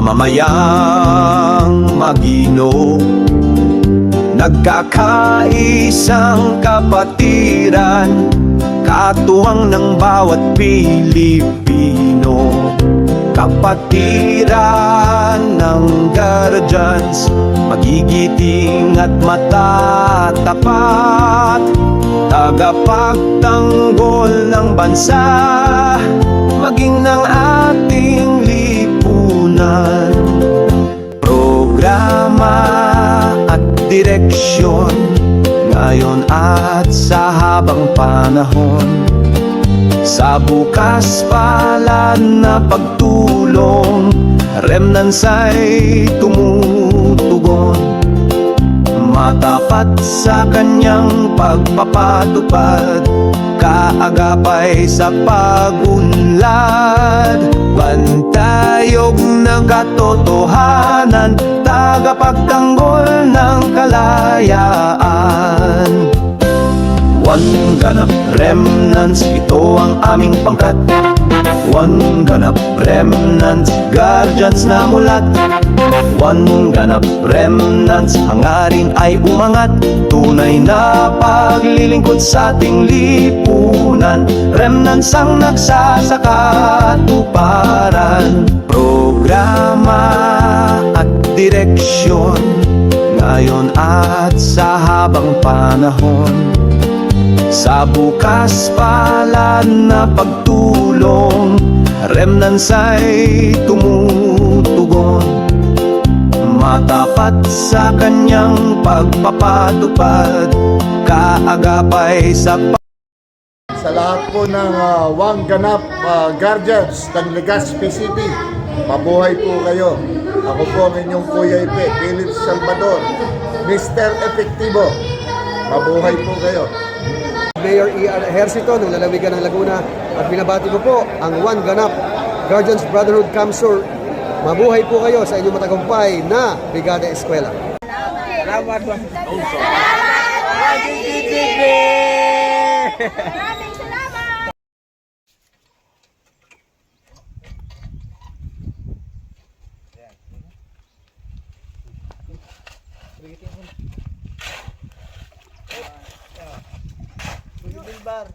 Mamamayang magino, nagkakaisang kapatiran, katuwang ng bawat Pilipino. Kapatiran ng guardians, magigiting at matatapat, tagapagtanggol ng bansa, maging ng ating lipunan. Programa at direksyon, ngayon at sa habang panahon, sa bukas palad na pagtulong, remnants ay tumutugon. Matapat sa kanyang pagpapatupad, kaagapay sa pagunlad, bantayog ng katotohanan, tagapagtanggol ng kalayaan. One ganap remnants, ito ang aming pangkat. One ganap remnants, guardians na mulat. One ganap remnants, hangarin ay umangat, tunay na paglilingkod sa ating lipunan. Remnants ang nagsasakatuparan, programa at direksyon, ngayon at sa habang panahon, sa bukas palad na pagtulong, remnants ay tumutugon. Matapat sa kanyang pagpapatupad, kaagapay sa lahat po ng One Ganap Guardians ng Legazpi City, mabuhay po kayo. Ako po ang inyong Kuya Ipe, Philip Salvador, Mr. Efektibo. Mabuhay po kayo. Mayor E.R. Ejercito ng lalawigan ng Laguna, at binabati ko po ang One Ganap Guardians Brotherhood Kamsur. Mabuhay po kayo sa inyong matagumpay na Brigada Eskwela. Salamat. Bar.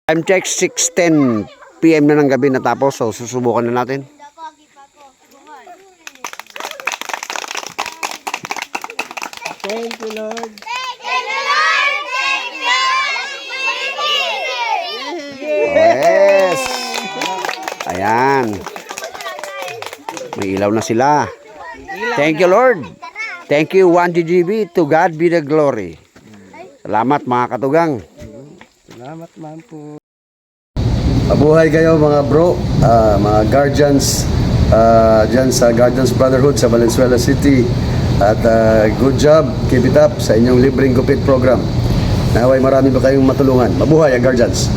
Time check 6:10 PM na ng gabi natapos, so susubukan na natin. Thank you, Lord. Yes! Ayan. May ilaw na sila. Thank you, Lord. Thank you, 1GGB. To God be the glory. Salamat, mga katugang. Salamat man po. Mabuhay kayo, mga bro, mga guardians dyan sa Guardians Brotherhood sa Valenzuela City. At good job, keep it up sa inyong libreng gupit program. Naway marami ba kayong matulungan. Mabuhay ang Guardians.